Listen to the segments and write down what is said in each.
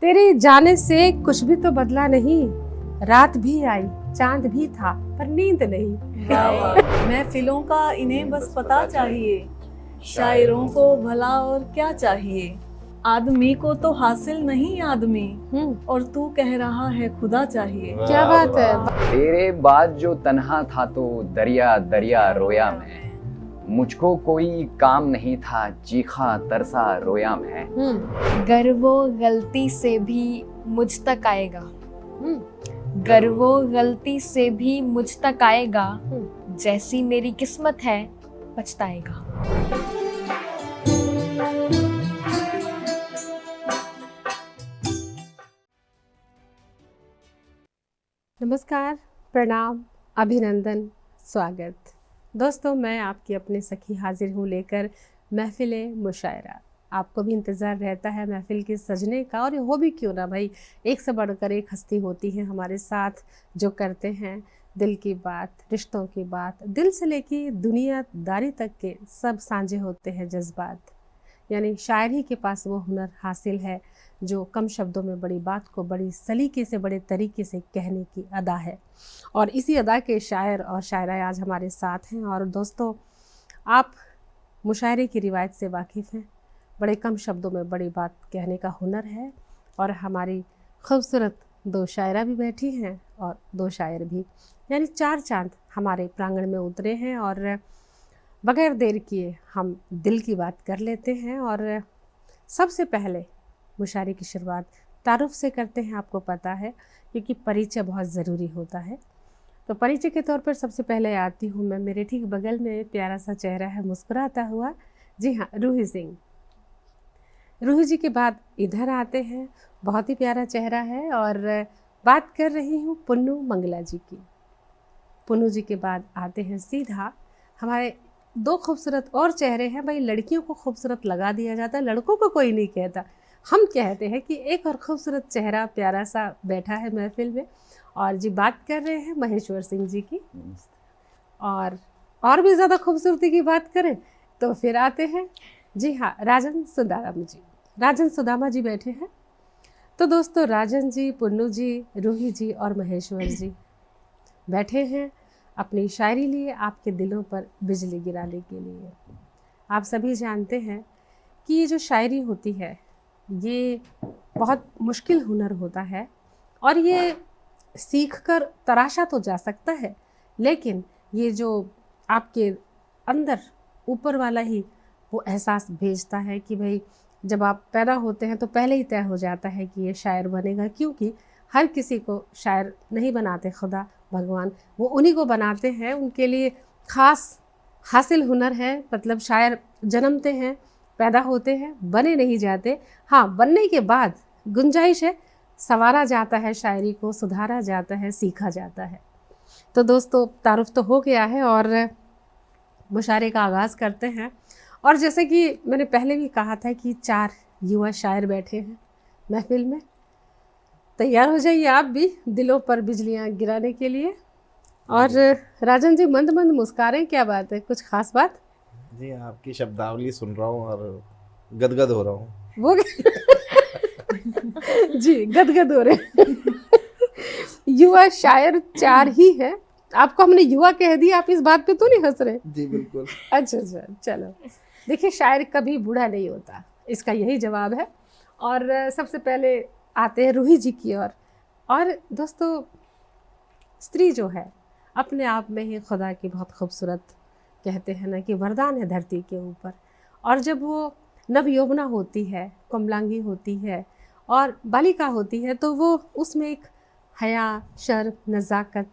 तेरे जाने से कुछ भी तो बदला नहीं, रात भी आई चांद भी था पर नींद नहीं। महफिलों का इन्हें बस पता चाहिए, शायरों को भला और क्या चाहिए। आदमी को तो हासिल नहीं आदमी, और तू कह रहा है खुदा चाहिए। क्या बात है। तेरे बाद जो तन्हा था तो दरिया दरिया रोया मैं, मुझको कोई काम नहीं था चीखा तरसा रोया मैं। गर वो गलती से भी मुझ तक आएगा, गर वो गलती से भी मुझ तक आएगा, जैसी मेरी किस्मत है पछताएगा। नमस्कार, प्रणाम, अभिनंदन, स्वागत। दोस्तों, मैं आपकी अपनी सखी हाजिर हूँ लेकर महफिले मुशायरा। आपको भी इंतज़ार रहता है महफिल के सजने का, और हो भी क्यों ना भाई, एक से बढ़कर एक हस्ती होती है हमारे साथ जो करते हैं दिल की बात, रिश्तों की बात, दिल से लेके दुनियादारी तक के सब साझे होते हैं जज्बात। यानी शायरी के पास वो हुनर हासिल है जो कम शब्दों में बड़ी बात को बड़ी सलीके से, बड़े तरीके से कहने की अदा है। और इसी अदा के शायर और शायरा आज हमारे साथ हैं। और दोस्तों, आप मुशायरे की रिवायत से वाकिफ़ हैं। बड़े कम शब्दों में बड़ी बात कहने का हुनर है। और हमारी खूबसूरत दो शायरा भी बैठी हैं और दो शायर भी, यानी चार चांद हमारे प्रांगण में उतरे हैं। और बगैर देर किए हम दिल की बात कर लेते हैं। और सबसे पहले मुशायरे की शुरुआत तारुफ से करते हैं, आपको पता है, क्योंकि परिचय बहुत ज़रूरी होता है। तो परिचय के तौर पर सबसे पहले आती हूँ मैं। मेरे ठीक बगल में प्यारा सा चेहरा है मुस्कुराता हुआ, जी हाँ, रूही सिंह। रूही जी के बाद इधर आते हैं, बहुत ही प्यारा चेहरा है, और बात कर रही हूँ पुन्नू मंगला जी की। पुन्नू जी के बाद आते हैं सीधा हमारे दो खूबसूरत और चेहरे हैं। भाई, लड़कियों को खूबसूरत लगा दिया जाता है, लड़कों को कोई नहीं कहता। हम कहते हैं कि एक और खूबसूरत चेहरा प्यारा सा बैठा है महफिल में। और जी, बात कर रहे हैं महेश्वर सिंह जी की। और भी ज़्यादा खूबसूरती की बात करें तो फिर आते हैं, जी हाँ, राजन सुदामा जी। राजन सुदामा जी बैठे हैं। तो दोस्तों, राजन जी, पुन्नू जी, रूही जी और महेश्वर जी बैठे हैं अपनी शायरी लिए, आपके दिलों पर बिजली गिराने के लिए। आप सभी जानते हैं कि ये जो शायरी होती है ये बहुत मुश्किल हुनर होता है, और ये सीखकर तराशा तो जा सकता है, लेकिन ये जो आपके अंदर ऊपर वाला ही वो एहसास भेजता है कि भाई, जब आप पैदा होते हैं तो पहले ही तय हो जाता है कि ये शायर बनेगा। क्योंकि हर किसी को शायर नहीं बनाते खुदा भगवान, वो उन्हीं को बनाते हैं, उनके लिए ख़ास हासिल हुनर है। मतलब शायर जन्मते हैं, पैदा होते हैं, बने नहीं जाते। हाँ, बनने के बाद गुंजाइश है, संवारा जाता है, शायरी को सुधारा जाता है, सीखा जाता है। तो दोस्तों, तारुफ तो हो गया है और मुशायरे का आगाज़ करते हैं। और जैसे कि मैंने पहले भी कहा था कि चार युवा शायर बैठे हैं महफिल में। तैयार हो जाइए आप भी दिलों पर बिजलियां गिराने के लिए। और राजन जी मंद मंद मुस्कारें, क्या बात है, कुछ खास बात? जी, आपकी शब्दावली सुन रहा हूँ और गदगद हो रहा हूँ। वो जी, गदगद हो रहे। युवा शायर चार ही है। आपको हमने युवा कह दिया, आप इस बात पे तो नहीं हंस रहे? जी बिल्कुल। अच्छा, चलो। देखिए, शायर कभी बूढ़ा नहीं होता, इसका यही जवाब है। और सबसे पहले आते हैं रूही जी की ओर। और दोस्तों, स्त्री जो है अपने आप में ही खुदा की बहुत खूबसूरत, कहते हैं ना कि वरदान है धरती के ऊपर। और जब वो नव यौवना होती है, कमलांगी होती है और बालिका होती है, तो वो उसमें एक हया, शर्म, नज़ाकत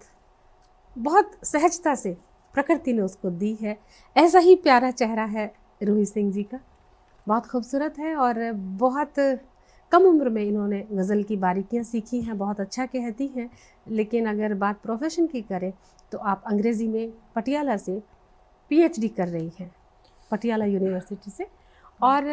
बहुत सहजता से प्रकृति ने उसको दी है। ऐसा ही प्यारा चेहरा है रूही सिंह जी का, बहुत खूबसूरत है। और बहुत कम उम्र में इन्होंने गज़ल की बारीकियां सीखी हैं, बहुत अच्छा कहती हैं। लेकिन अगर बात प्रोफेशन की करें तो आप अंग्रेज़ी में पटियाला से PhD कर रही हैं, पटियाला यूनिवर्सिटी से, और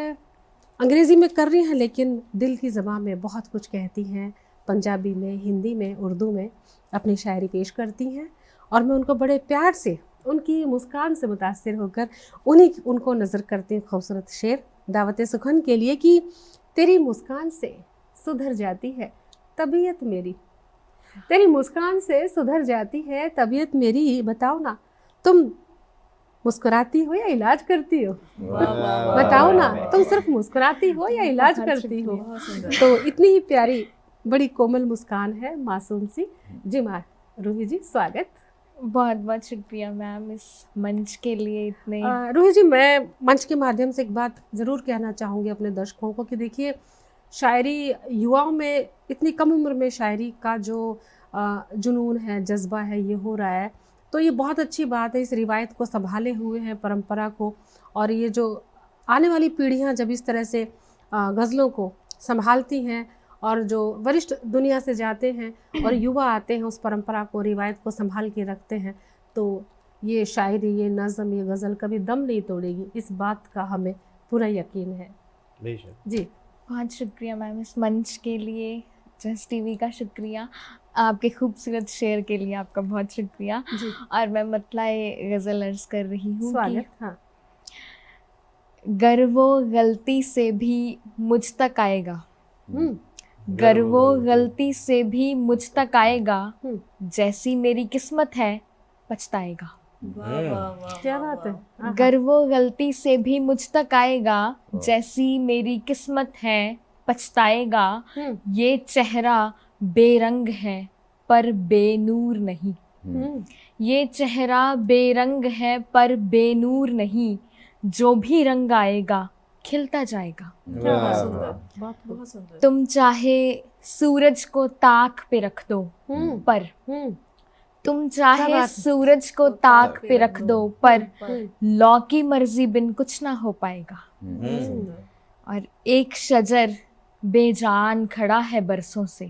अंग्रेज़ी में कर रही हैं, लेकिन दिल की ज़बान में बहुत कुछ कहती हैं। पंजाबी में, हिंदी में, उर्दू में अपनी शायरी पेश करती हैं। और मैं उनको बड़े प्यार से, उनकी मुस्कान से मुतासिर होकर उनको नज़र करती हूँ खूबसूरत शेर दावत सुखन के लिए कि तेरी मुस्कान से सुधर जाती है तबीयत मेरी, तेरी मुस्कान से सुधर जाती है तबीयत मेरी। बताओ ना, तुम मुस्कुराती हो या इलाज करती हो? बताओ ना, तुम सिर्फ मुस्कुराती हो या इलाज करती हो? तो इतनी ही प्यारी, बड़ी कोमल मुस्कान है, मासूम सी। जी माँ रूही जी, स्वागत। बहुत बहुत शुक्रिया मैम इस मंच के लिए इतने। रूही जी, मैं मंच के माध्यम से एक बात ज़रूर कहना चाहूँगी अपने दर्शकों को कि देखिए, शायरी युवाओं में इतनी कम उम्र में शायरी का जो जुनून है, जज्बा है, ये हो रहा है, तो ये बहुत अच्छी बात है। इस रिवायत को संभाले हुए हैं, परंपरा को, और ये जो आने वाली पीढ़ियाँ जब इस तरह से गज़लों को संभालती हैं और जो वरिष्ठ दुनिया से जाते हैं और युवा आते हैं, उस परंपरा को, रिवायत को संभाल के रखते हैं, तो ये शायरी, ये नज़म, ये गज़ल कभी दम नहीं तोड़ेगी, इस बात का हमें पूरा यकीन है। जी बहुत शुक्रिया मैम इस मंच के लिए, जस्ट टीवी का शुक्रिया, आपके खूबसूरत शेर के लिए आपका बहुत शुक्रिया। और मैं मतलाए गज़ल अर्ज कर रही हूँ। स्वागत। हाँ। गर वो गलती से भी मुझ तक आएगा, गर वो गलती से भी मुझ तक आएगा, जैसी मेरी किस्मत है पछताएगा। क्या बात है। गर वो गलती से भी मुझ तक आएगा, जैसी मेरी किस्मत है पछताएगा। ये चेहरा बेरंग है पर बेनूर नहीं, ये चेहरा बेरंग है पर बेनूर नहीं, जो भी रंग आएगा खिलता जाएगा। बहुत सुंदर। तुम चाहे सूरज को ताक पे रख दो, पर तुम चाहे सूरज को ताक पे रख दो, पर लौ की मर्जी बिन कुछ ना हो पाएगा। और एक शजर बेजान खड़ा है बरसों से,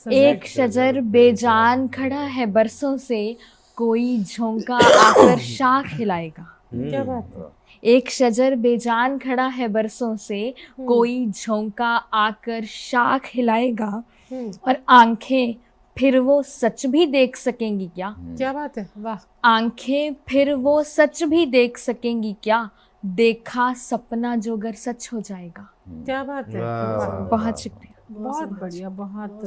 एक शजर बेजान खड़ा है बरसों से, कोई झोंका आकर शाख हिलाएगा। क्या बात है। एक शजर बेजान खड़ा है बरसों से, कोई झोंका आकर शाख हिलाएगा। और आंखें फिर वो सच भी देख सकेंगी क्या? क्या बात है, वाह। आंखें फिर वो सच भी देख सकेंगी क्या? देखा सपना जो अगर सच हो जाएगा। क्या बात है। बहुत शुक्रिया। बहुत बढ़िया, बहुत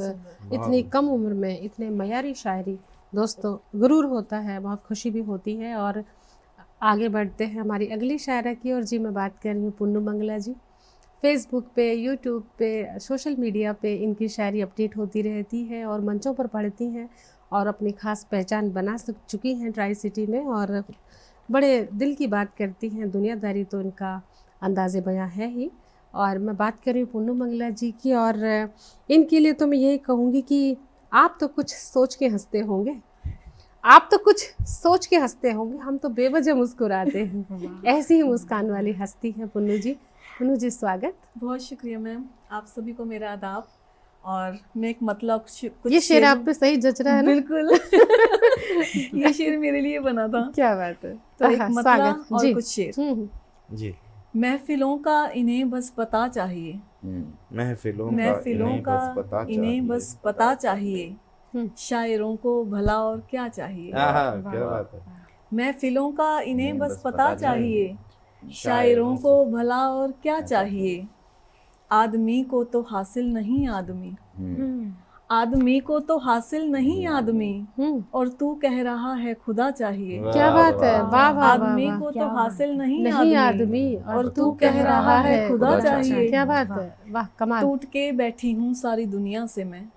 इतनी कम उम्र में इतने मयारी शायरी, दोस्तों गुरूर होता है, बहुत खुशी भी होती है। और आगे बढ़ते हैं हमारी अगली शायरा की। और जी, मैं बात कर रही हूँ पुन्नू मंगला जी। फेसबुक पे, यूट्यूब पे, सोशल मीडिया पे इनकी शायरी अपडेट होती रहती है और मंचों पर पढ़ती हैं और अपनी ख़ास पहचान बना चुकी हैं ट्राई सिटी में, और बड़े दिल की बात करती हैं। दुनियादारी तो इनका अंदाज़े बयां है ही। और मैं बात कर रही हूँ पुन्नू मंगला जी की, और इनके लिए तो मैं यही कहूँगी कि आप तो कुछ सोच के हंसते होंगे, आप तो कुछ सोच के हंसते होंगे, हम तो बेवजह मुस्कुराते हैं। ऐसी ही मुस्कान वाली हस्ती है पुन्नू जी। पुन्नू जी, स्वागत। बहुत शुक्रिया मैम, आप सभी को मेरा आदाब। और मैं एक मतलब कुछ ये शेर आप पे सही जच रहा है ना? बिल्कुल। ये शेर मेरे लिए बना था। क्या बात है। तो एक मतलब और कुछ शेर। जी। महफिलों का इन्हें बस पता चाहिए, महफिलों का इन्हें बस पता चाहिए, शायरों को भला और क्या चाहिए। क्या बात है। महफिलों का इन्हें बस पता चाहिए, शायरों को भला और क्या चाहिए। आदमी को तो हासिल नहीं आदमी, आदमी को तो हासिल नहीं आदमी, और तू कह रहा है खुदा चाहिए। क्या बात है, वाह वाह। आदमी को तो हासिल नहीं आदमी, और तू कह रहा है खुदा चाहिए। क्या बात है, वाह, कमाल। टूट के बैठी हूँ सारी दुनिया से मैं,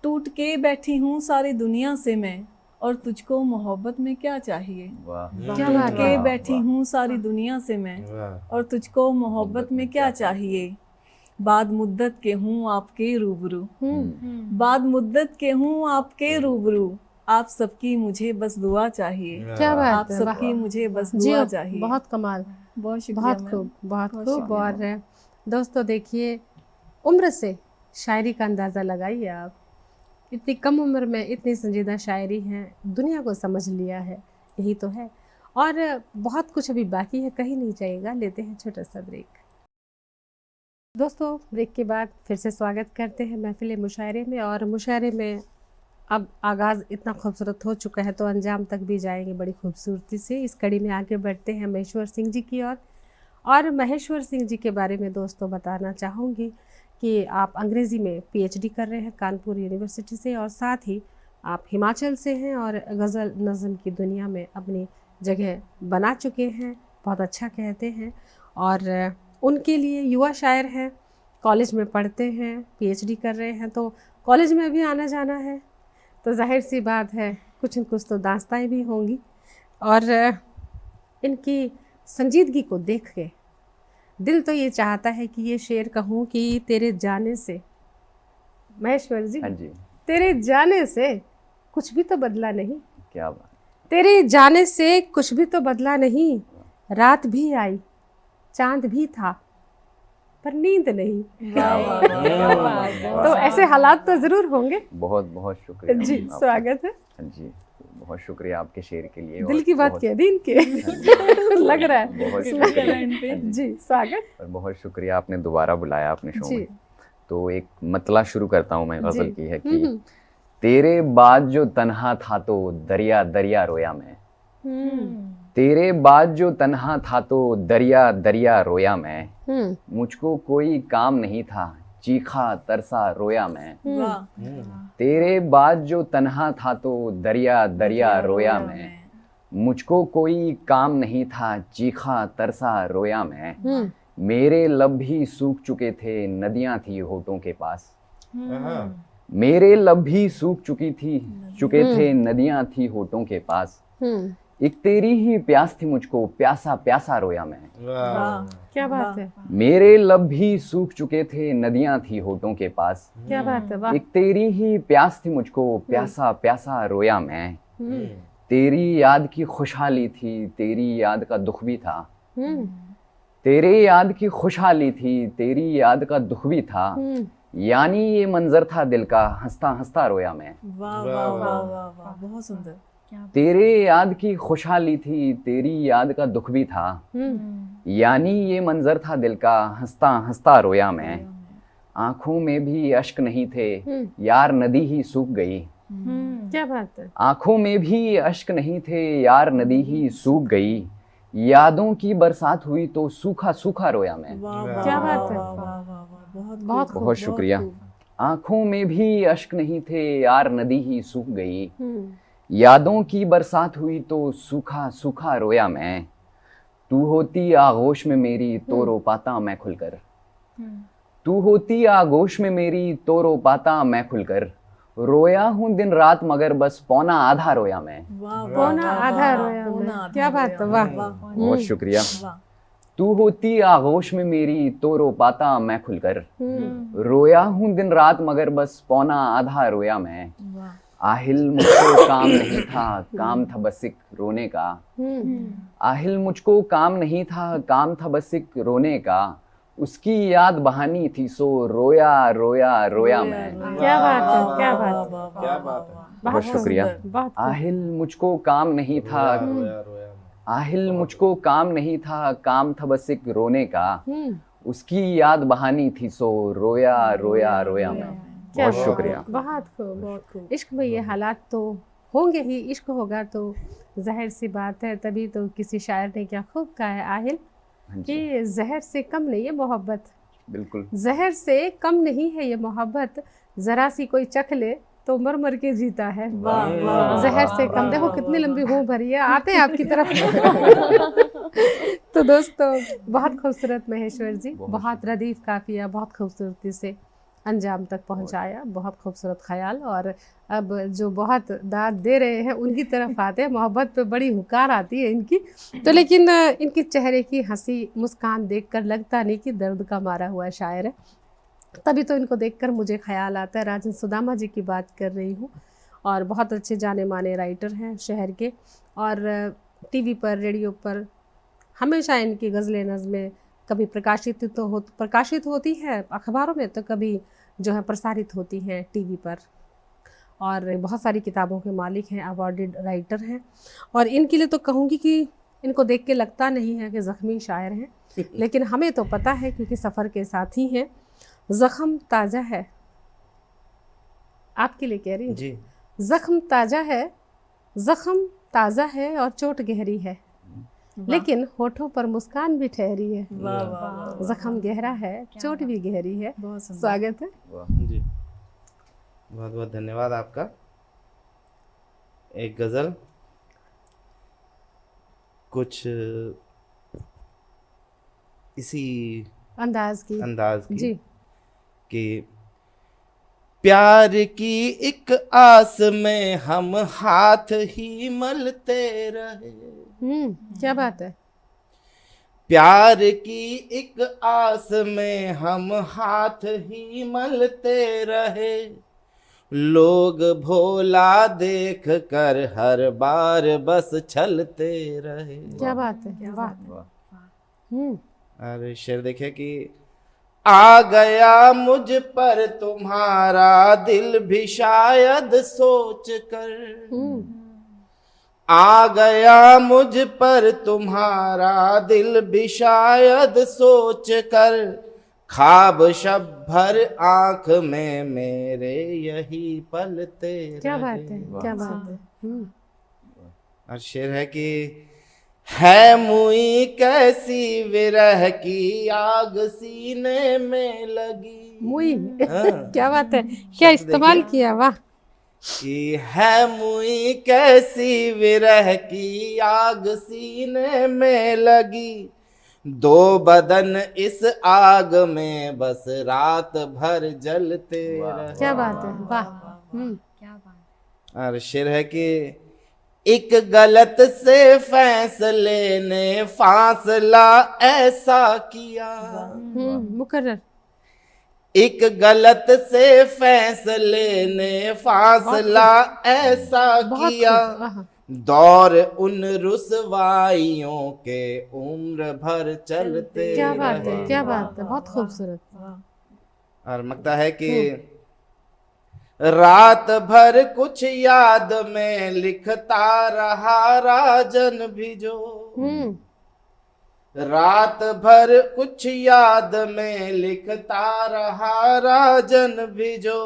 टूट के बैठी हूँ सारी दुनिया से मैं, और तुझको मोहब्बत में क्या चाहिए। टूट के बैठी हूँ सारी दुनिया से मैं, और तुझको मोहब्बत में क्या चाहिए। बाद मुद्दत के हूँ आपके रूबरू, बाद मुद्दत के हूँ आपके रूबरू, आप सबकी मुझे बस दुआ चाहिए। क्या बात आप सबकी मुझे बस दुआ चाहिए। बहुत कमाल, बहुत शुक्रिया, बहुत खूब, बहुत खूब। और दोस्तों देखिए, उम्र से शायरी का अंदाज़ा लगाइए आप। इतनी कम उम्र में इतनी संजीदा शायरी है, दुनिया को समझ लिया है, यही तो है। और बहुत कुछ अभी बाकी है, कहीं नहीं जाएगा। लेते हैं छोटा सा ब्रेक। दोस्तों, ब्रेक के बाद फिर से स्वागत करते हैं महफिल मुशायरे में। और मुशायरे में अब आगाज़ इतना खूबसूरत हो चुका है तो अंजाम तक भी जाएंगे बड़ी खूबसूरती से। इस कड़ी में आगे बढ़ते हैं महेश्वर सिंह जी की ओर। और महेश्वर सिंह जी के बारे में दोस्तों बताना चाहूँगी कि आप अंग्रेज़ी में पीएचडी कर रहे हैं कानपुर यूनिवर्सिटी से, और साथ ही आप हिमाचल से हैं और गज़ल नज़म की दुनिया में अपनी जगह बना चुके हैं, बहुत अच्छा कहते हैं। और उनके लिए युवा शायर हैं, कॉलेज में पढ़ते हैं, पीएचडी कर रहे हैं, तो कॉलेज में भी आना जाना है, तो जाहिर सी बात है कुछ न कुछ तो दास्ताएँ भी होंगी। और इनकी संजीदगी को देख के दिल तो ये चाहता है कि ये शेर कहूँ कि तेरे जाने से, महेश्वर जी, हाँ जी, तेरे जाने से कुछ भी तो बदला नहीं, क्या बात। तेरे जाने से कुछ भी तो बदला नहीं, रात भी आई, चांद भी था, पर नींद नहीं। तो ऐसे हालात तो ज़रूर होंगे। बहुत बहुत शुक्रिया जी, आपका। स्वागत है। हाँ जी, बहुत शुक्रिया आपके शेर के लिए। दिल और की बात बहुत- कह दी इनके लग रहा है। बहुत लग रहा है शुक्रिया। इन पे। हाँ जी, जी, स्वागत। और बहुत शुक्रिया आपने दोबारा बुलाया अपने शो जी। में। तो एक मतला शुरू करता हूँ मैं गज़ल जी। की, है कि तेरे बाद जो तन्हा था तो दरिया दरिया रोया मैं, तेरे बाद जो तन्हा था तो दरिया दरिया रोया मैं, मुझको कोई काम नहीं था चीखा तरसा रोया मैं, वाह, तेरे बाद जो तन्हा था तो दरिया दरिया रोया मैं, मुझको कोई काम नहीं था चीखा तरसा रोया मैं, मेरे लब भी सूख चुके थे नदियां थी होठों के पास, मेरे लब भी सूख चुके थे नदियां थी होठों के पास, एक तेरी ही प्यास थी मुझको प्यासा प्यासा रोया मैं, वाह, क्या बात है, मेरे लब भी सूख चुके थे नदियां थी होठों के पास, क्या बात है, वाह। एक तेरी ही प्यास थी मुझको प्यासा प्यासा रोया मैं, तेरी याद की खुशहाली थी तेरी याद का दुख भी था, तेरे याद की खुशहाली थी तेरी याद का दुख भी था, यानी ये मंजर था दिल का हंसता हंसता रोया मैं, वाह, वाह, वाह, वाह, वाह, बहुत सुंदर। तेरे याद की खुशहाली थी तेरी याद का दुख भी था, यानी ये मंजर था दिल का हंसता हंसता रोया मैं, आंखों में भी अश्क नहीं थे यार नदी ही सूख गई, क्या बात है, आंखों में भी अश्क नहीं थे यार नदी ही सूख गई, यादों की बरसात हुई तो सूखा सूखा रोया मैं, वाह, वाह, क्या बात है। वाह, वाह, वाह, वाह, बहुत बहुत खूब, खूब, बहुत शुक्रिया। खूब। आंखों में भी अश्क नहीं थे यार नदी ही सूख गई, यादों की बरसात हुई तो सूखा सूखा रोया मैं, तू होती आगोश में मेरी तो रो पाता मैं खुलकर, तू होती आगोश में मेरी तो रो पाता मैं खुलकर, रोया हूँ दिन रात मगर बस पौना आधा रोया मैं, वाह, वाह, पौना वाह, आधा वाह, रोया पौना मैं। आधा क्या बात है, रोया, वाह। बहुत शुक्रिया। वाह, तू होती आगोश में मेरी तो रो पाता मैं खुलकर, रोया हूँ दिन रात मगर बस पौना आधा रोया मैं, वाह, आहिल मुझको काम नहीं था काम था बस एक रोने का, आहिल मुझको काम नहीं था काम था बस एक रोने का, उसकी याद बहानी थी सो रोया रोया रोया मैं, क्या बात है, क्या बात है, वाह, वाह, क्या वाह, बात है। वाह, बहुत शुक्रिया। सुंदर। बहुत खूब। आहिल मुझको काम नहीं था आहिल मुझको काम नहीं था काम था बस एक रोने का, उसकी याद बहानी थी सो रोया रोया रोया मैं, क्या बहुत बात है, शुक्रिया। बहुत खूब। बहुत खूब। इश्क में ये हालात तो होंगे ही, इश्क होगा तो जाहिर सी बात है, तभी तो किसी शायर ने क्या खूब कहा है आहिल हाँ जी, कि जहर से कम नहीं है मोहब्बत, बिल्कुल जहर से कम नहीं है ये मोहब्बत, जरा सी कोई चख ले तो मर मर के जीता है, वाह, वाह, जहर से वाह, कम। वाह, देखो वाह, कितनी वाह, लंबी वाह। हूँ भरी है, आते हैं आपकी तरफ। तो दोस्तों बहुत खूबसूरत महेश्वर जी, बहुत बहुत रदीफ काफिया बहुत खूबसूरती से अंजाम तक पहुंचाया, बहुत खूबसूरत ख्याल। और अब जो बहुत दाद दे रहे हैं उनकी तरफ आते हैं, मोहब्बत पे बड़ी हुकार आती है इनकी, तो लेकिन इनके चेहरे की हंसी मुस्कान देखकर लगता नहीं कि दर्द का मारा हुआ शायर है, तभी तो इनको देखकर मुझे ख्याल आता है। राजन सुदामा जी की बात कर रही हूँ, और बहुत अच्छे जाने माने राइटर हैं शहर के, और टीवी पर रेडियो पर हमेशा इनकी गज़लें नज़में कभी प्रकाशित होती है अखबारों में, तो कभी जो है प्रसारित होती हैं टीवी पर, और बहुत सारी किताबों के मालिक हैं, अवार्डेड राइटर हैं। और इनके लिए तो कहूँगी कि इनको देख के लगता नहीं है कि ज़ख्मी शायर हैं, लेकिन हमें तो पता है क्योंकि सफ़र के साथी हैं। ज़ख्म ताज़ा है, आपके लिए कह रही हूँ जी। ज़ख्म ताज़ा है, ज़ख्म ताज़ा है और चोट गहरी है, लेकिन होठों पर मुस्कान भी ठहरी है। वाह वाह वाह, जख्म गहरा है, चोट भी गहरी है। बहुत सुंदर। स्वागत है। जी, बहुत बहुत धन्यवाद आपका। एक गजल कुछ इसी अंदाज की अंदाज की जी। कि प्यार की एक आस में हम हाथ ही मलते रहे। क्या बात है। प्यार की एक आस में हम हाथ ही मलते रहे, लोग भोला देख कर हर बार बस छलते रहे। क्या बात है, वाह। और शेर देखे कि आ गया मुझ पर तुम्हारा दिल भी शायद सोच कर, आ गया मुझ पर तुम्हारा दिल भी शायद सोच कर, ख्वाब शब भर आंख में मेरे यही पलते रहे। क्या बात है, क्या बात है। और शेर है मुई कैसी विरह की आग सीने में लगी। मुई हाँ। क्या बात है, क्या इस्तेमाल किया, वाह। कि है मुई कैसी विरह की आग सीने में लगी, दो बदन इस आग में बस रात भर जलते रहे। क्या बात है, वाह। क्या बात। और शेर है कि एक गलत से फैसले ने फासला ऐसा किया, मुकर्रर। एक गलत से फैसले ने फासला ऐसा किया, दौर उन रुसवाइयों के उम्र भर चलते। क्या बात है, क्या बात है, बहुत खूबसूरत। और मकता है कि रात भर कुछ याद में लिखता रहा राजन भी जो, रात भर कुछ याद में लिखता रहा राजन भी जो,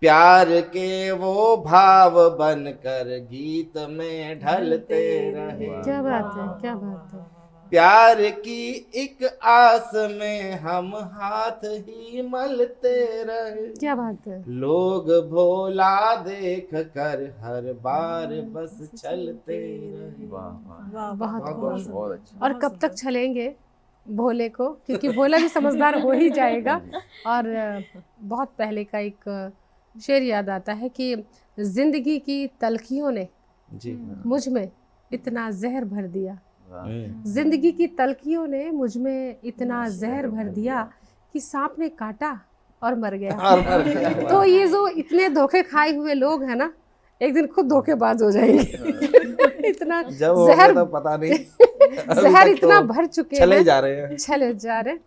प्यार के वो भाव बनकर गीत में ढलते रहे। क्या बात है, क्या बात है। प्यार की एक आस में हम हाथ ही मलते रहे, क्या बात है। लोग भोला देख कर हर बार बस छलते रहे। बहुत अच्छा। और कब तक छलेंगे भोले को, क्योंकि भोला भी समझदार हो ही जाएगा। और बहुत पहले का एक शेर याद आता है कि जिंदगी की तलखियों ने मुझ में इतना जहर भर दिया, जिंदगी की तलखियों ने मुझ में इतना जहर भर दिया कि सांप ने काटा और मर गया। तो ये जो इतने धोखे खाए हुए लोग हैं ना, एक दिन खुद धोखेबाज हो जाएंगे। इतना जहर तो पता नहीं जहर इतना भर चुके हैं, चले जा रहे हैं।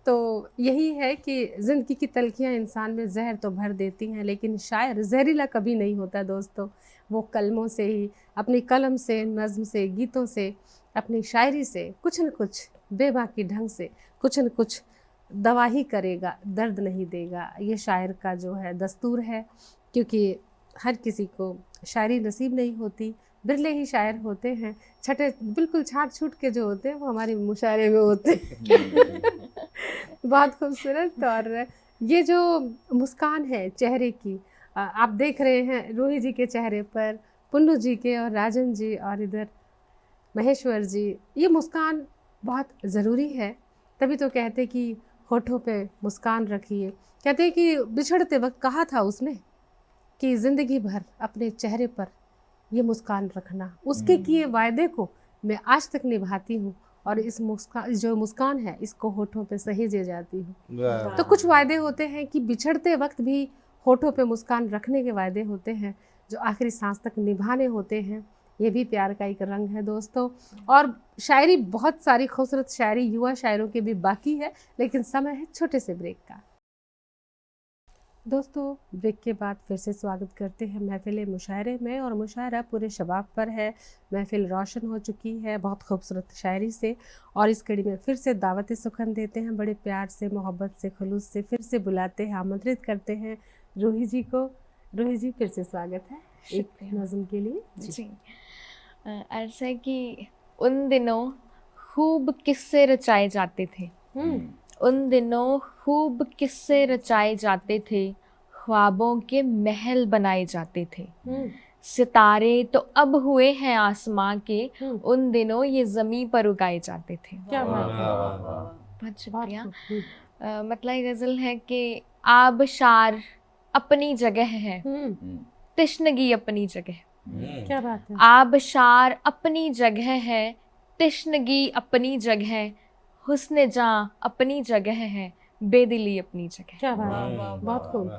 तो यही है कि जिंदगी की तलखियां इंसान में जहर तो भर देती हैं, लेकिन शायर जहरीला कभी नहीं होता दोस्तों। वो कलमों से ही, अपनी कलम से, नज़्म से, गीतों से, अपनी शायरी से कुछ न कुछ बेबाकी ढंग से कुछ न कुछ दवा ही करेगा, दर्द नहीं देगा। ये शायर का जो है दस्तूर है, क्योंकि हर किसी को शायरी नसीब नहीं होती, बिरले ही शायर होते हैं। छठे बिल्कुल छाट छूट के जो होते हैं वो हमारे मुशायरे में होते हैं। बहुत खूबसूरत। और ये जो मुस्कान है चेहरे की, आप देख रहे हैं रूही जी के चेहरे पर, पुन्नू जी के और राजन जी और इधर महेश्वर जी, ये मुस्कान बहुत ज़रूरी है। तभी तो कहते कि होठों पे मुस्कान रखिए। कहते हैं कि बिछड़ते वक्त कहा था उसने कि ज़िंदगी भर अपने चेहरे पर ये मुस्कान रखना। उसके किए वायदे को मैं आज तक निभाती हूँ, और इस मुस्कान है इसको होठों पे सहेजे जाती हूँ। तो कुछ वायदे होते हैं कि बिछड़ते वक्त भी होठों पे मुस्कान रखने के वायदे होते हैं, जो आखिरी सांस तक निभाने होते हैं। ये भी प्यार का एक रंग है दोस्तों। और शायरी, बहुत सारी खूबसूरत शायरी युवा शायरों के भी बाकी है, लेकिन समय है छोटे से ब्रेक का। दोस्तों, ब्रेक के बाद फिर से स्वागत करते हैं महफिल मुशायरे में। और मुशायरा पूरे शबाब पर है, महफिल रोशन हो चुकी है बहुत खूबसूरत शायरी से। और इस कड़ी में फिर से दावत सुखन देते हैं, बड़े प्यार से, मोहब्बत से, खुलूस से फिर से बुलाते हैं, आमंत्रित करते हैं रूही जी को। रूही जी, फिर से स्वागत है एक नज़्म के लिए। जी, अर्ज़ है कि उन दिनों खूब किस्से रचाए जाते थे। उन दिनों खूब किस्से रचाए जाते थे, ख्वाबों के महल बनाए जाते थे। सितारे तो अब हुए हैं आसमां के, उन दिनों ये जमी पर उगाए जाते थे। क्या बात है, बहुत शुक्रिया। बहुत मतलब ये गजल है कि आबशार अपनी जगह है, तिश्नगी अपनी जगह। क्या बात है, आबशार अपनी जगह है, तिश्नगी अपनी जगह, हुस्न जां अपनी जगह है, बेदिली अपनी जगह। क्या बात है, बहुत खूब,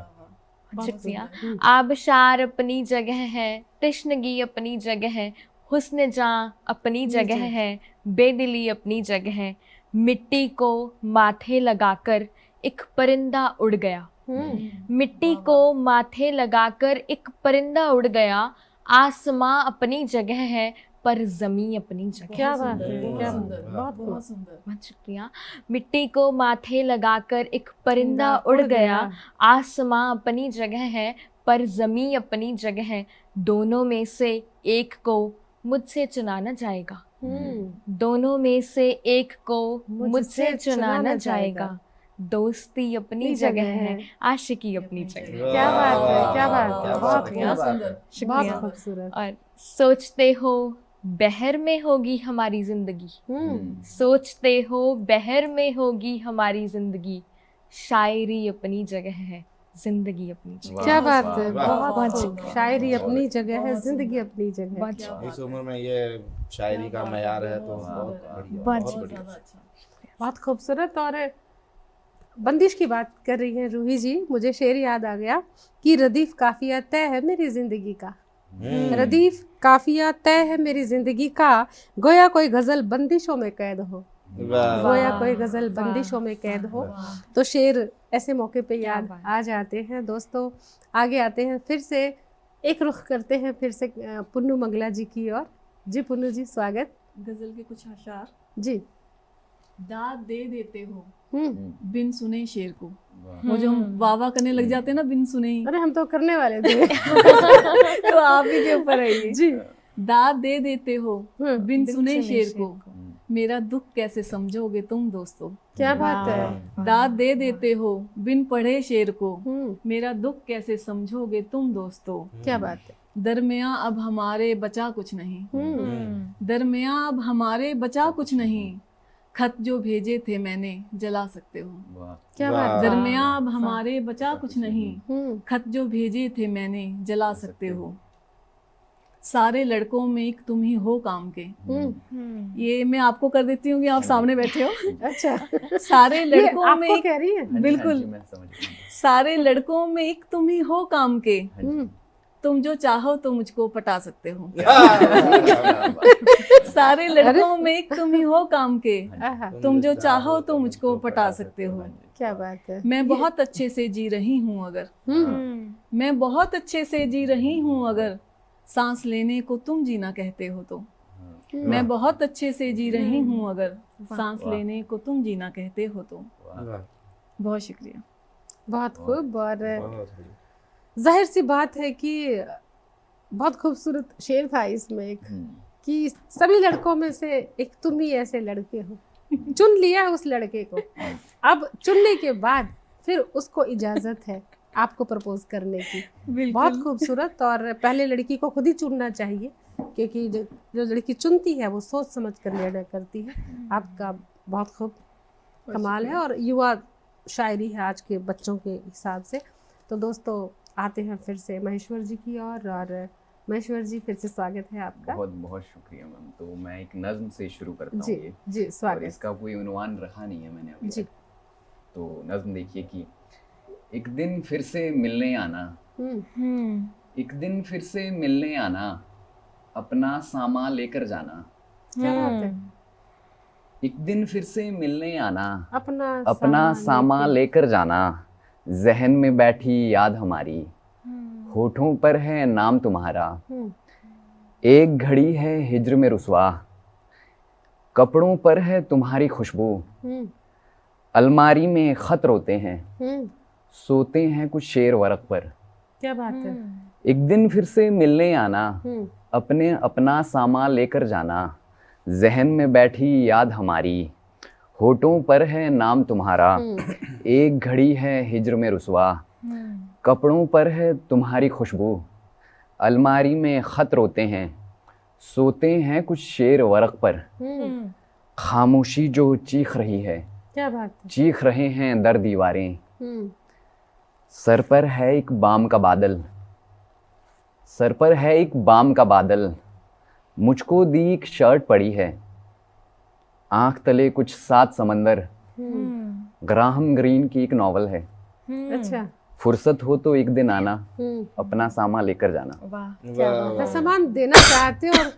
शुक्रिया। आबशार अपनी जगह है, तिश्नगी अपनी जगह है, हुस्न जां अपनी जगह है, बेदिली अपनी जगह है। मिट्टी को माथे लगाकर एक परिंदा उड़ गया, मिट्टी को माथे लगाकर एक परिंदा उड़ गया। आसमां अपनी जगह है, पर जमी अपनी जगह। क्या बात है, क्या सुंदर, बहुत बहुत सुंदर। बहुत शुक्रिया। मिट्टी को माथे लगाकर एक परिंदा उड़ गया, आसमां अपनी जगह है, पर जमी अपनी जगह है। दोनों में से एक को मुझसे चुना न जाएगा, दोनों में से एक को मुझसे चुना न जाएगा। दोस्ती अपनी जगह है, आशिकी अपनी जगह। क्या बात है, क्या बात है, बहुत शुक्रिया। बहुत खूबसूरत। और सोचते हो बहर में होगी हमारी जिंदगी, सोचते हो बहर में होगी हमारी जिंदगी। शायरी अपनी जगह है, जिंदगी अपनी जगह। क्या बात है, बहुत खूब। शायरी अपनी जगह है, जिंदगी अपनी जगह है। इस उम्र में ये शायरी का मयार है तो बहुत बढ़िया, बहुत बढ़िया। बहुत खूबसूरत। और बंदिश की बात कर रही हैं रूही जी, मुझे शेर याद आ गया कि रदीफ काफिया तय है मेरी जिंदगी का, रदीफ काफिया तय है मेरी जिंदगी का, गोया कोई गजल बंदिशों में कैद हो, गोया कोई गजल बंदिशों में कैद हो। तो शेर ऐसे मौके पे याद आ जाते हैं। दोस्तों आगे आते हैं, फिर से एक रुख करते हैं फिर से पुन्नू मंगला जी की ओर। जी पुन्नू जी, स्वागत। गजल के कुछ अशार। जी। दाद दे देते हो बिन सुने शेर को। वो जो हम वाह वाह करने लग जाते हैं ना बिन सुने ही, अरे हम तो करने वाले थे। तो आप ही के ऊपर है ये। जी। दाद दे देते हो बिन सुने शेर को, मेरा दुख कैसे समझोगे तुम दोस्तों। क्या बात है। दाद दे देते हो बिन पढ़े शेर को, मेरा दुख कैसे समझोगे तुम दोस्तों। क्या बात है। दरमियां अब हमारे बचा कुछ नहीं, दरमियां अब हमारे बचा कुछ नहीं, खत जो भेजे थे मैंने जला सकते हो। क्या बात है। दरमियां अब हमारे बचा कुछ नहीं, खत जो भेजे थे मैंने जला सकते हो। सारे लड़कों में एक तुम ही हो काम के। ये मैं आपको कर देती हूँ कि आप सामने बैठे हो। अच्छा। सारे लड़कों में आपको कह रही है। बिल्कुल। सारे लड़कों में एक तुम ही हो काम के, तुम जो चाहो तो मुझको पटा सकते हो। सारे लड़कों में एक तुम ही हो काम के, तुम जो चाहो तो मुझको पटा सकते हो। क्या बात है। मैं बहुत अच्छे से जी रही हूँ अगर, मैं बहुत अच्छे से जी रही हूँ अगर, सांस लेने को तुम जीना कहते हो तो। मैं बहुत अच्छे से जी रही हूँ अगर, सांस लेने को तुम जीना कहते हो तो। बहुत शुक्रिया। बहुत खूब। और जाहिर सी बात है कि बहुत खूबसूरत शेर था इसमें एक, कि सभी लड़कों में से एक तुम ही ऐसे लड़के हो। चुन लिया उस लड़के को, अब चुनने के बाद फिर उसको इजाजत है आपको प्रपोज करने की। बहुत खूबसूरत। और पहले लड़की को खुद ही चुनना चाहिए, क्योंकि जो लड़की चुनती है वो सोच समझ कर निर्णय करती है। आपका बहुत खूब कमाल है और युवा शायरी है आज के बच्चों के हिसाब से। तो दोस्तों आते हैं फिर से महेश्वर जी की ओर। और महेश्वर जी फिर से स्वागत है आपका। बहुत बहुत शुक्रिया मैम। तो मैं एक नज्म से शुरू करता हूँ। जी जी स्वागत। और इसका कोई उन्वान रखा नहीं है मैंने अभी जी। तो नज्म देखिए कि एक दिन फिर से मिलने आना, एक दिन फिर से मिलने आना, अपना सामा लेकर जाना। क्या बात है। एक दिन फिर से मिलने आना, अपना सामा लेकर जाना, जहन में बैठी याद हमारी, होठों पर है नाम तुम्हारा। एक घड़ी है हिज्र में रुसवा, कपड़ों पर है तुम्हारी खुशबू, अलमारी में खत रोते हैं, सोते हैं कुछ शेर वरक पर। क्या बात है। एक दिन फिर से मिलने आना, अपना सामा लेकर जाना, जहन में बैठी याद हमारी, होठों पर है नाम तुम्हारा, एक घड़ी है हिज्र में रुसवा, कपड़ों पर है तुम्हारी खुशबू, अलमारी में खत रोते हैं, सोते हैं कुछ शेर वरक पर, खामोशी जो चीख रही है, क्या बात है। चीख रहे हैं दर दीवारें, सर पर है एक बाम का बादल, सर पर है एक बाम का बादल, मुझको दी एक शर्ट पड़ी है, आंख तले कुछ 7 समंदर, ग्राहम ग्रीन की एक नॉवल है, अच्छा। फुर्सत हो तो एक दिन आना, अपना सामान लेकर जाना। वाह क्या बात है। सामान देना चाहते हो और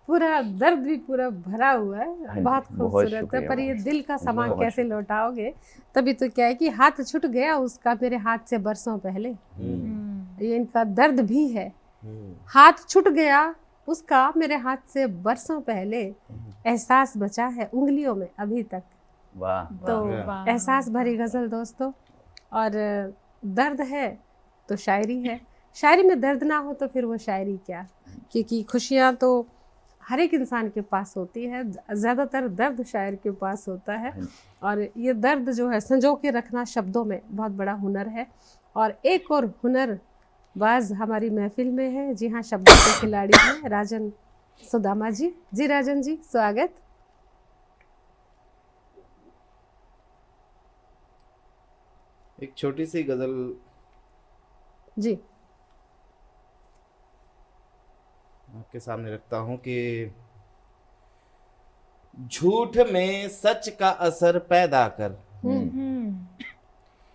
पूरा दर्द भी पूरा भरा हुआ है, बहुत खूबसूरत है। शुक्रिया, पर ये दिल का सामान बहुत कैसे लौटाओगे? तभी तो क्या है कि हाथ छूट गया उसका मेरे हाथ से बरसों पहले, ये इनका दर्द भी है। हाथ छूट गया उसका मेरे हाथ से बरसों पहले, एहसास बचा है उंगलियों में अभी तक। वाह तो वाह। एहसास भरी गजल दोस्तों, और दर्द है तो शायरी है। शायरी में दर्द ना हो तो फिर वो शायरी क्या, क्योंकि खुशियाँ तो हर एक इंसान के पास होती है, ज़्यादातर दर्द शायर के पास होता है। और ये दर्द जो है संजो के रखना शब्दों में बहुत बड़ा हुनर है। और एक और हुनरबाज हमारी महफिल में है, जी हाँ, शब्दों के खिलाड़ी हैं राजन सुदामा जी। जी राजन जी, स्वागत। एक छोटी सी गजल जी आपके सामने रखता हूं कि झूठ में सच का असर पैदा कर,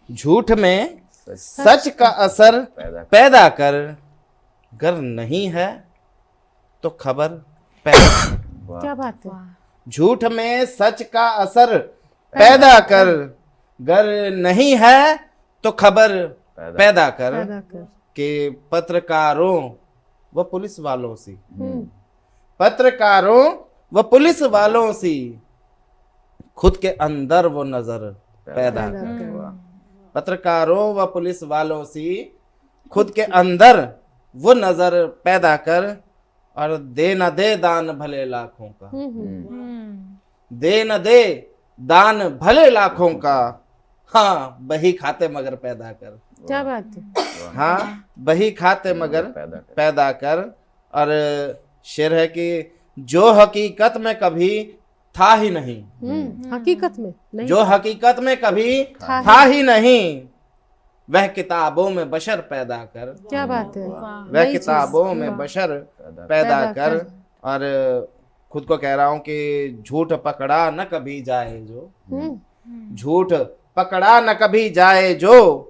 झूठ में सच का असर पैदा कर, गर नहीं है तो खबर पैदा कर। क्या बात है। झूठ में सच का असर पैदा कर, गर नहीं है तो खबर पैदा कर, पैदा कर। कि पत्रकारों व पुलिस वालों सी, पत्रकारों व पुलिस वालों सी खुद के अंदर वो नजर पैदा कर। पत्रकारों व पुलिस वालों सी खुद के अंदर वो नजर पैदा कर, और दे न दे दान भले लाखों का, दे न दे दान भले लाखों का, हाँ बही खाते मगर पैदा कर। क्या बात है। हाँ बही खाते मगर पैदा कर। और शेर है कि जो हकीकत में कभी था ही नहीं, हकीकत में नहीं, जो हकीकत में कभी था ही नहीं, वह किताबों में बशर पैदा कर। क्या बात है। वह नई किताबों चीज़। में वाह। बशर पैदा पैदा कर। कर। और खुद को कह रहा हूं कि झूठ पकड़ा न कभी जाए जो, झूठ पकड़ा न कभी जाए जो,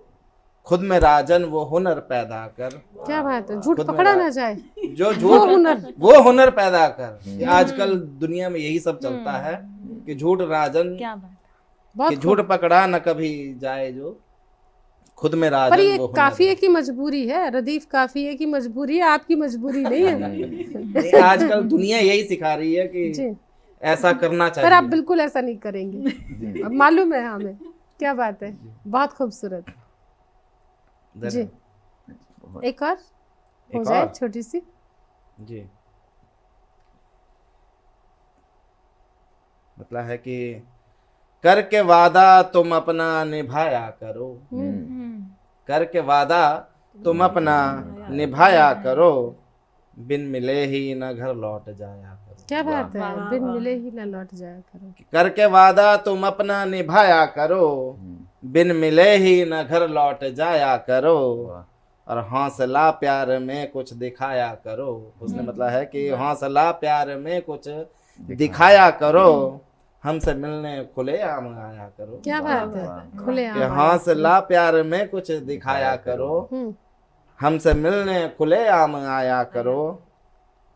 खुद में राजन वो हुनर पैदा कर। क्या बात है। झूठ खुद में पकड़ा ना जाए, जो वो झूठ हुनर। वो हुनर पैदा कर। आजकल दुनिया में यही सब चलता है कि झूठ राजन, क्या बात। बहुत कि झूठ पकड़ा न कभी जाए जो, खुद में राजन पर ये वो हुनर काफिये की मजबूरी है रदीफ, काफिये की मजबूरी है, आपकी मजबूरी नहीं है। नहीं, आजकल दुनिया यही सिखा रही है कि जी, ऐसा करना पर आप चाहिए। बिल्कुल ऐसा नहीं करेंगे, अब मालूम है हमें। क्या बात है, बहुत खूबसूरत। जी, एक और हो एक जाए और? छोटी सी। जी, मतलब है कि करके वादा तुम अपना निभाया करो, करके वादा तुम अपना निभाया करो, बिन मिले ही न घर लौट जाया करो। क्या बात है, बिन मिले ही ना लौट जाया करो। करके वादा तुम अपना निभाया करो, बिन मिले ही न घर लौट जाया करो, और हौसला प्यार में कुछ दिखाया करो। उसने मतलब है कि हौसला प्यार में कुछ दिखाया करो, हमसे मिलने खुले आम आया करो। क्या बात है, खुले कि आम। हौसला प्यार में कुछ दिखाया करो, हमसे मिलने खुले आम आया करो।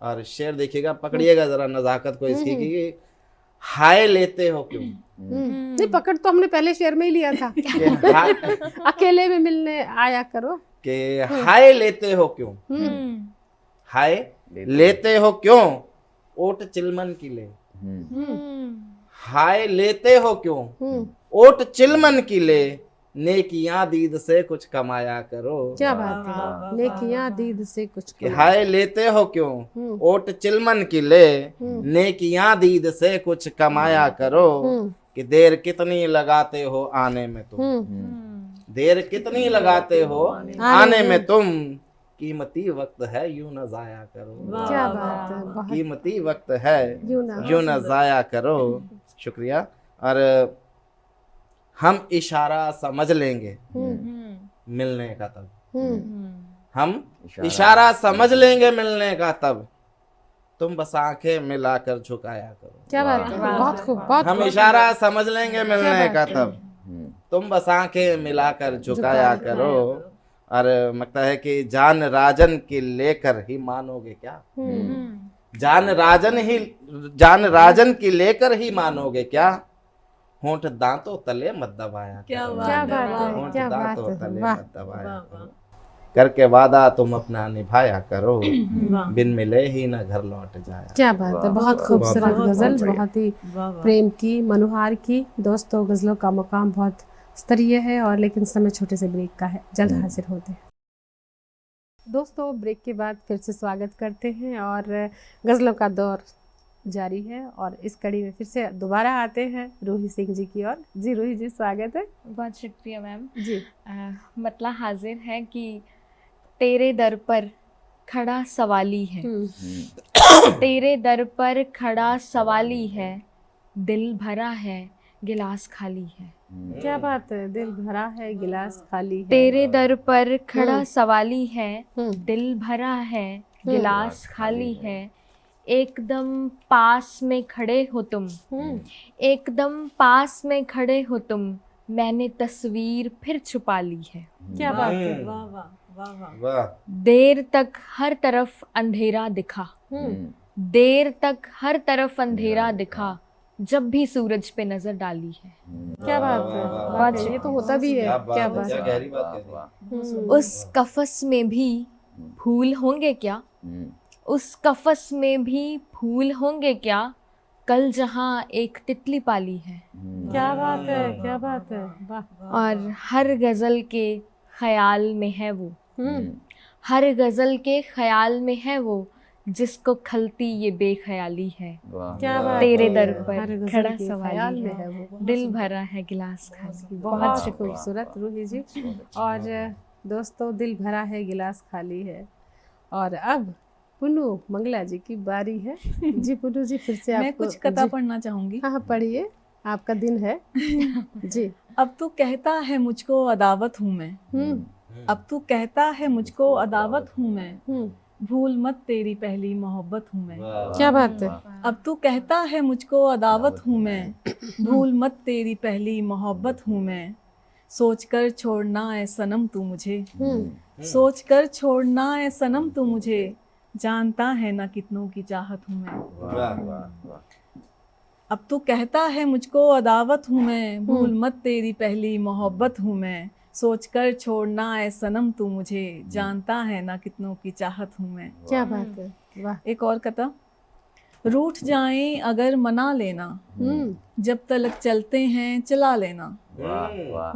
और शेर देखिएगा, पकड़िएगा जरा नजाकत को इसकी कि हाय लेते हो क्यों। नहीं, पकड़ तो हमने पहले शेर में ही लिया था। कि हाय, अकेले में मिलने आया करो। कि हाय लेते हो क्यों, हाय लेते हो क्यों, ओट चिलमन की ले, हाय लेते हो क्यों, ओट चिलमन की ले, नेकियां दीद से कुछ कमाया करो। क्या बात है, नेकियां दीद से कुछ कि हाय लेते हो क्यों ओट चिलमन की ले, नेकियां दीद से कुछ कमाया करो। कि देर कितनी लगाते हो आने में तुम, देर कितनी लगाते हो आने में तुम, कीमती वक्त है यूं न जाया करो। क्या बात है, बहुत कीमती वक्त है यूं न जाया करो। शुक्रिया। और हम इशारा समझ लेंगे मिलने का तब, हम इशारा समझ लेंगे मिलने का तब, तुम बस आंखें मिलाकर झुकाया करो। क्या बात है, बहुत खूब, बहुत हम खूब। इशारा समझ लेंगे मिलने का बात तब, तुम बस आंखें मिलाकर झुकाया करो। और लगता है कि जान राजन की लेकर ही मानोगे क्या, जान राजन की लेकर ही मानोगे क्या, होंठ दांतों तले मत दबाया क्या करो। बात क्या है, बात है, होंठ क्या बात दांतों है, तले वाह। मत दबाया करो। करके वादा तुम अपना निभाया करो, बिन मिले ही न घर लौट जाया। क्या बात है, बहुत खूबसूरत बहुत गजल, बढ़िया। बहुत ही प्रेम की, मनोहार की। दोस्तों, गजलों का मुकाम बहुत स्तरीय है और लेकिन समय छोटे से ब्रेक का है, जल्द हाजिर होते हैं। दोस्तों, ब्रेक के बाद फिर से स्वागत करते हैं और गजलों का दौर जारी है और इस कड़ी में फिर से दोबारा आते हैं रूही सिंह जी की ओर। जी रूही जी, स्वागत है। बहुत शुक्रिया मैम जी। मतला हाजिर है कि तेरे दर पर खड़ा सवाली है, तेरे दर पर खड़ा सवाली है, दिल भरा है गिलास खाली है। क्या बात है, दिल भरा है गिलास खाली है। तेरे दर पर खड़ा सवाली है, दिल भरा है गिलास खाली है। एकदम पास में खड़े हो तुम, एकदम पास में खड़े हो तुम, मैंने तस्वीर फिर छुपा ली है। क्या बात है, वाह वाह वाह वाह। वाह। देर तक हर तरफ अंधेरा दिखा, देर तक हर तरफ अंधेरा दिखा, जब भी सूरज पे नजर डाली है। क्या बात है, बात है, ये तो होता भी है। क्या बात क्या है। गहरी बात कह दी। उस कफस में भी फूल होंगे क्या, उस कफस में भी फूल होंगे क्या, कल जहाँ एक तितली पाली है। क्या बात है, क्या बात है, वाह। और हर गजल के ख्याल में है वो, हर गजल के ख्याल में है वो, जिसको खलती ये बेख्याली है। क्या बात तेरे है, दर हर पर गजल खड़ा के सवाली ख्याल में है, है वो। दिल भरा है गिलास खाली। बहुत खूबसूरत रूही जी। और दोस्तों, दिल भरा है गिलास खाली है। और अब पुन्नू मंगला जी की बारी है। जी पुन्नू जी, फिर से मैं आपको कुछ कथा जी। पढ़ना चाहूंगी। हाँ हाँ, पढ़िए, आपका दिन है। जी। अब तू कहता है मुझको अदावत हूँ मैं, अब तू कहता है मुझको अदावत हूँ मैं, भूल मत तेरी पहली मोहब्बत हूँ मैं। क्या बात है। अब तू कहता है मुझको अदावत हूँ मैं, भूल मत तेरी पहली मोहब्बत हूँ मैं, सोच कर छोड़ना है सनम तू मुझे, सोच कर छोड़ना है सनम तू मुझे, जानता है ना कितनों की चाहत हूँ मैं। अब तू कहता है मुझको अदावत हूँ मैं, भूल मत तेरी पहली मोहब्बत हूँ मैं, सोच कर छोड़ना है सनम तू मुझे, जानता है ना कितनों की चाहत हूँ मैं। क्या बात है, वाह। एक और कथा। रूठ जाएं अगर मना लेना, जब तलक चलते हैं चला लेना।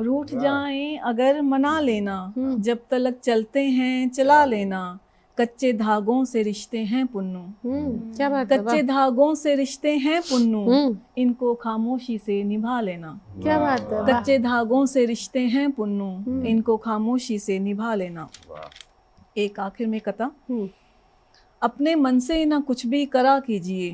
रूठ जाएं अगर मना लेना, जब तलक चलते हैं चला लेना, कच्चे धागों से रिश्ते हैं पुन्नू। क्या बात है, कच्चे धागों से रिश्ते हैं पुन्नू, इनको खामोशी से निभा लेना। क्या बात है, कच्चे धागों से रिश्ते हैं पुन्नू, इनको खामोशी से निभा लेना। एक आखिर में कथा। अपने मन से ना कुछ भी करा कीजिए,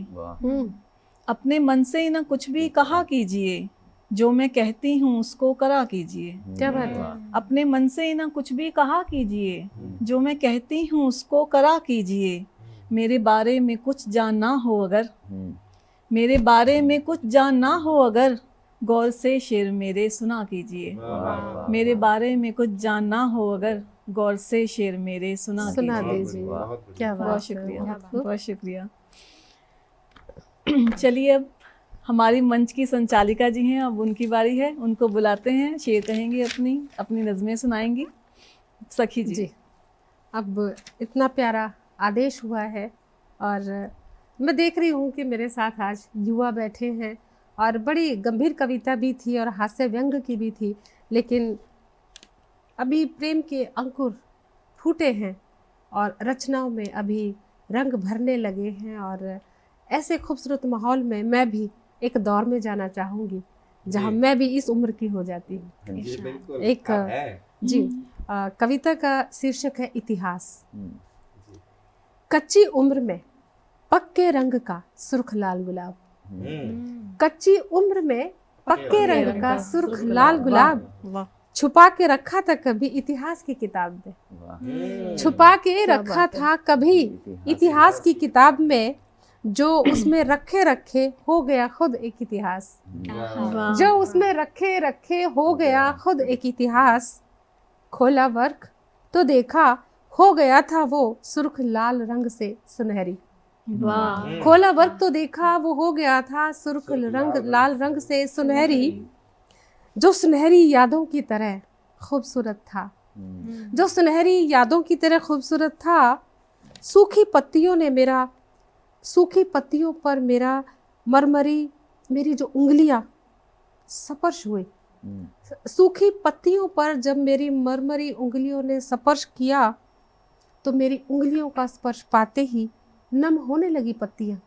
अपने मन से ना कुछ भी कहा कीजिए, जो मैं कहती हूँ उसको करा कीजिए। क्या बात है। अपने मन से ना कुछ भी कहा कीजिए, जो मैं कहती हूँ उसको करा कीजिए। मेरे बारे में कुछ जानना हो अगर, मेरे बारे में कुछ जानना हो अगर, गौर से शेर मेरे सुना कीजिए। मेरे बारे में कुछ जानना हो अगर, गौर से शेर मेरे सुना दीजिए। क्या बात। बहुत शुक्रिया, बहुत शुक्रिया। चलिए, अब हमारी मंच की संचालिका जी हैं, अब उनकी बारी है, उनको बुलाते हैं, शेर कहेंगी, अपनी अपनी नज़में सुनाएंगी। सखी जी। अब इतना प्यारा आदेश हुआ है और मैं देख रही हूँ कि मेरे साथ आज युवा बैठे हैं और बड़ी गंभीर कविता भी थी और हास्य व्यंग की भी थी, लेकिन अभी प्रेम के अंकुर फूटे हैं और रचनाओं में अभी रंग भरने लगे हैं। और ऐसे खूबसूरत माहौल में मैं भी एक दौर में जाना चाहूँगी जहाँ जी। मैं भी इस उम्र की हो जाती हूँ। जी बिल्कुल एक आप है। जी कविता का शीर्षक है इतिहास। हम्म, कच्ची उम्र में पक्के रंग का सुर्ख लाल गुलाब, हम्म, कच्ची उम्र में पक्के रंग का सुर्ख लाल गुलाब, वाह छुपा के रखा था कभी इतिहास की किताब में, वाह, छुपा के क्या रखा बात है। था कभी इतिहास की किताब में, जो उसमें रखे रखे हो गया खुद एक इतिहास, वाह। जो उसमें रखे रखे हो गया खुद एक इतिहास। खोला वर्क तो देखा हो गया था वो सुर्ख लाल रंग से सुनहरी, वाह खोला वर्क तो देखा वो हो गया था सुर्ख रंग लाल रंग से सुनहरी, जो सुनहरी यादों की तरह खूबसूरत था, जो सुनहरी यादों की तरह खूबसूरत था। सूखी पत्तियों ने मेरा, सूखी पत्तियों पर मेरा मरमरी मेरी जो उंगलियां स्पर्श हुई, सूखी पत्तियों पर जब मेरी मरमरी उंगलियों ने स्पर्श किया तो मेरी उंगलियों का स्पर्श पाते ही नम होने लगी पत्तियां,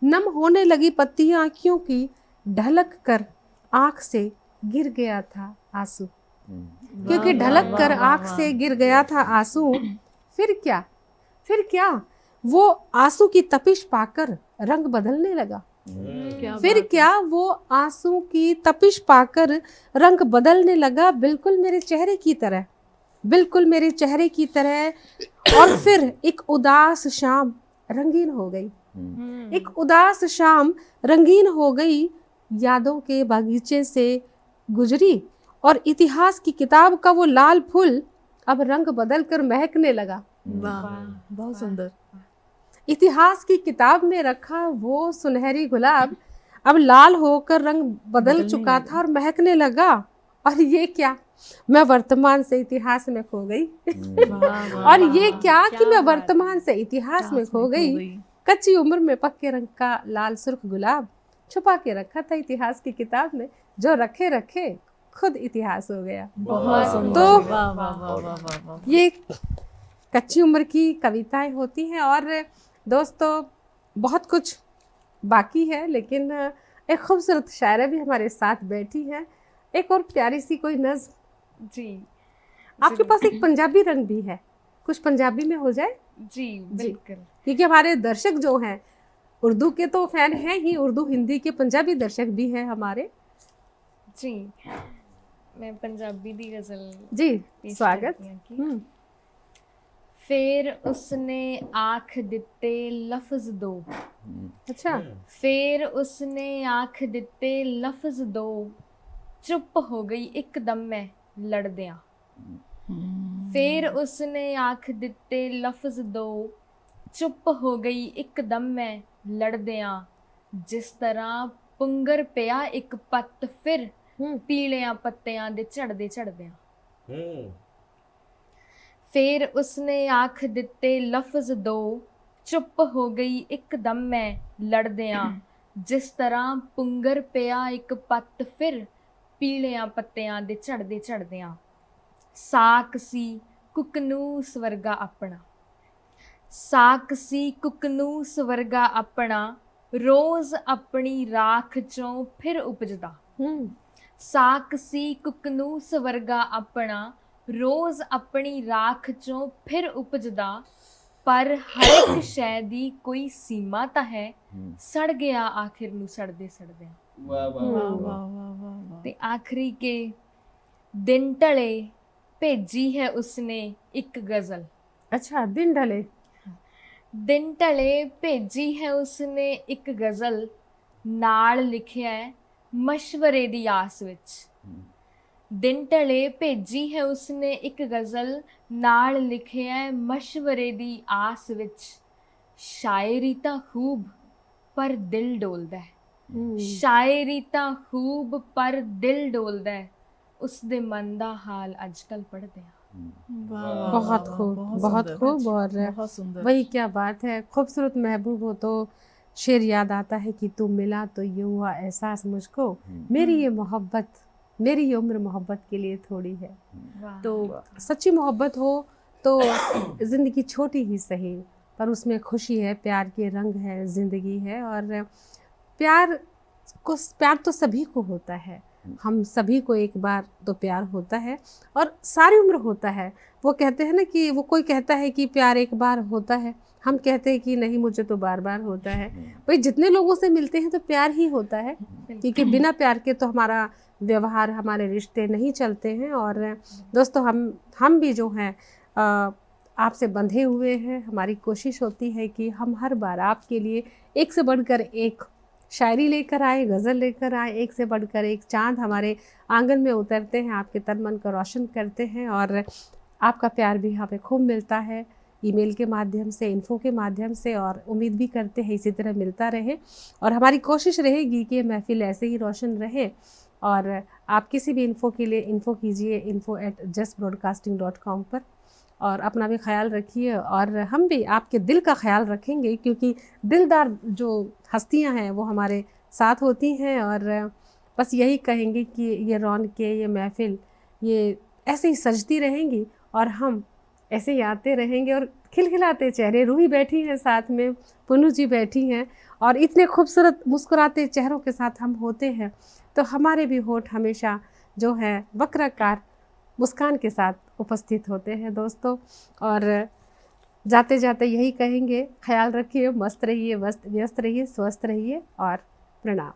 नम होने लगी पत्तियां, क्योंकि ढलक कर आंख से गिर गया था आंसू, क्योंकि वाह, ढलक वाह, कर वाह, आंख वाह। से गिर गया था आंसू। फिर क्या, फिर क्या, वो आंसू की तपिश पाकर रंग बदलने लगा, क्या फिर बात है। क्या वो आंसू की तपिश पाकर रंग बदलने लगा, बिल्कुल मेरे चेहरे की तरह, बिल्कुल मेरे चेहरे की तरह। और फिर एक उदास शाम रंगीन हो गई, एक उदास शाम रंगीन हो गई, यादों के बागीचे से गुजरी और इतिहास की किताब का वो लाल फूल अब रंग बदल कर महकने लगा। वाह बहुत सुंदर। इतिहास की किताब में रखा वो सुनहरी गुलाब अब लाल होकर रंग बदल बदलने चुका लगा। था और महकने लगा। और ये क्या, मैं वर्तमान से इतिहास में खो गई। वाह, वाह, और ये वाह, क्या कि मैं बात है। वर्तमान से इतिहास में खो गई। कच्ची उम्र में पक्के रंग का लाल सुर्ख गुलाब, छुपा के रखा था इतिहास की किताब में, जो रखे रखे खुद इतिहास हो गया। बहुत सुंदर। तो वाह वाह वाह वाह वाह वाह। ये कच्ची उम्र की कविताएं होती हैं। और दोस्तों बहुत कुछ बाकी है, लेकिन एक खूबसूरत शायरा भी हमारे साथ बैठी है। एक और प्यारी सी कोई नज़्म जी आपके पास, एक पंजाबी रंग भी है, कुछ पंजाबी में हो जाए? जी बिल्कुल। क्योंकि हमारे दर्शक जो हैं उर्दू के तो फैन हैं ही, उर्दू हिंदी के पंजाबी दर्शक भी हैं हमारे। जी मैं पंजाबी दी गज़ल जी पेश स्वागत। करती ਹਾਂ कि हम्म, फिर उसने आँख दिते लफ्ज़ दो, अच्छा, फिर उसने आँख दिते लफ्ज़ दो, चुप हो गई एकदम मैं लड़दियां। फिर उसने आँख दिते लफ्ज़ दो, चुप हो गई एकदम मैं लड़दियां। जिस तरह पुंगर पिया एक पत्त फिर पीलियां पत्तियां दे झड़दे झड़दियां। फिर उसने आँख दिते लफ्ज़ दो, चुप हो गई एकदम मैं लड़दियां। जिस तरह पुंगर पिया एक पत्त फिर पीलियां पत्तियां दे झड़दे झड़दियां। साक सी कुकनूस वर्गा अपना, साक सी कुकनूस वर्गा अपना, रोज़ अपनी राख चों फिर उपजदा। साक सी कुकनूस वर्गा अपना, रोज़ अपनी राख चों फिर उपजदा। पर हर एक शै दी कोई सीमा ता है, सड़ गया आखिर नू सड़दे सड़दे। वाह वाह वाह वाह वाह वाह वाह वाह। ते आखिरी के दिन टले भेजी है उसने एक गज़ल। अच्छा, दिन ढले, दिन टले भेजी है उसने एक गज़ल, नाल लिखिया है मशवरे दी आस विच। दिन टले भेजी है उसने एक गज़ल, नाल लिखिया है मशवरे दी आस विच। शायरी तां खूब पर दिल डोलदा है, शायरी तां खूब पर दिल डोलदा है, उसदे मन दा हाल अजकल पढ़दे आ। वाह वाह बहुत वाह, खूब, बहुत बहुत सुंदर। खूब। और बहुत सुंदर। वही क्या बात है, खूबसूरत महबूब हो तो शेर याद आता है कि तू मिला तो ये हुआ एहसास मुझको, मेरी ये मोहब्बत मेरी ये उम्र मोहब्बत के लिए थोड़ी है। वाह। तो सच्ची मोहब्बत हो तो ज़िंदगी छोटी ही सही, पर उसमें खुशी है, प्यार के रंग है, ज़िंदगी है। और प्यार तो सभी को होता है, हम सभी को एक बार तो प्यार होता है और सारी उम्र होता है। वो कहते हैं ना कि वो कोई कहता है कि प्यार एक बार होता है, हम कहते हैं कि नहीं मुझे तो बार बार होता है। भाई जितने लोगों से मिलते हैं तो प्यार ही होता है, क्योंकि बिना प्यार के तो हमारा व्यवहार, हमारे रिश्ते नहीं चलते हैं। और दोस्तों हम भी जो हैं आपसे बंधे हुए हैं। हमारी कोशिश होती है कि हम हर बार आपके लिए एक से बढ़कर एक शायरी लेकर आए, गज़ल लेकर आए, एक से बढ़कर एक चाँद हमारे आंगन में उतरते हैं, आपके तन मन को रोशन करते हैं। और आपका प्यार भी हमें खूब मिलता है ईमेल के माध्यम से, इन्फो के माध्यम से, और उम्मीद भी करते हैं इसी तरह मिलता रहे। और हमारी कोशिश रहेगी कि महफिल ऐसे ही रोशन रहे। और आप किसी भी इन्फो के लिए इन्फो कीजिए info@justbroadcasting.com पर, और अपना भी ख्याल रखिए। और हम भी आपके दिल का ख्याल रखेंगे, क्योंकि दिलदार जो हस्तियां हैं वो हमारे साथ होती हैं। और बस यही कहेंगे कि ये रौनकें, ये महफिल, ये ऐसे ही सजती रहेंगी और हम ऐसे ही आते रहेंगे। और खिलखिलाते चेहरे, रूही बैठी हैं साथ में, पुनू जी बैठी हैं, और इतने खूबसूरत मुस्कुराते चेहरों के साथ हम होते हैं, तो हमारे भी होठ हमेशा जो है वक्राकार मुस्कान के साथ उपस्थित होते हैं दोस्तों। और जाते जाते यही कहेंगे, ख्याल रखिए, मस्त रहिए, व्यस्त रहिए, स्वस्थ रहिए, और प्रणाम।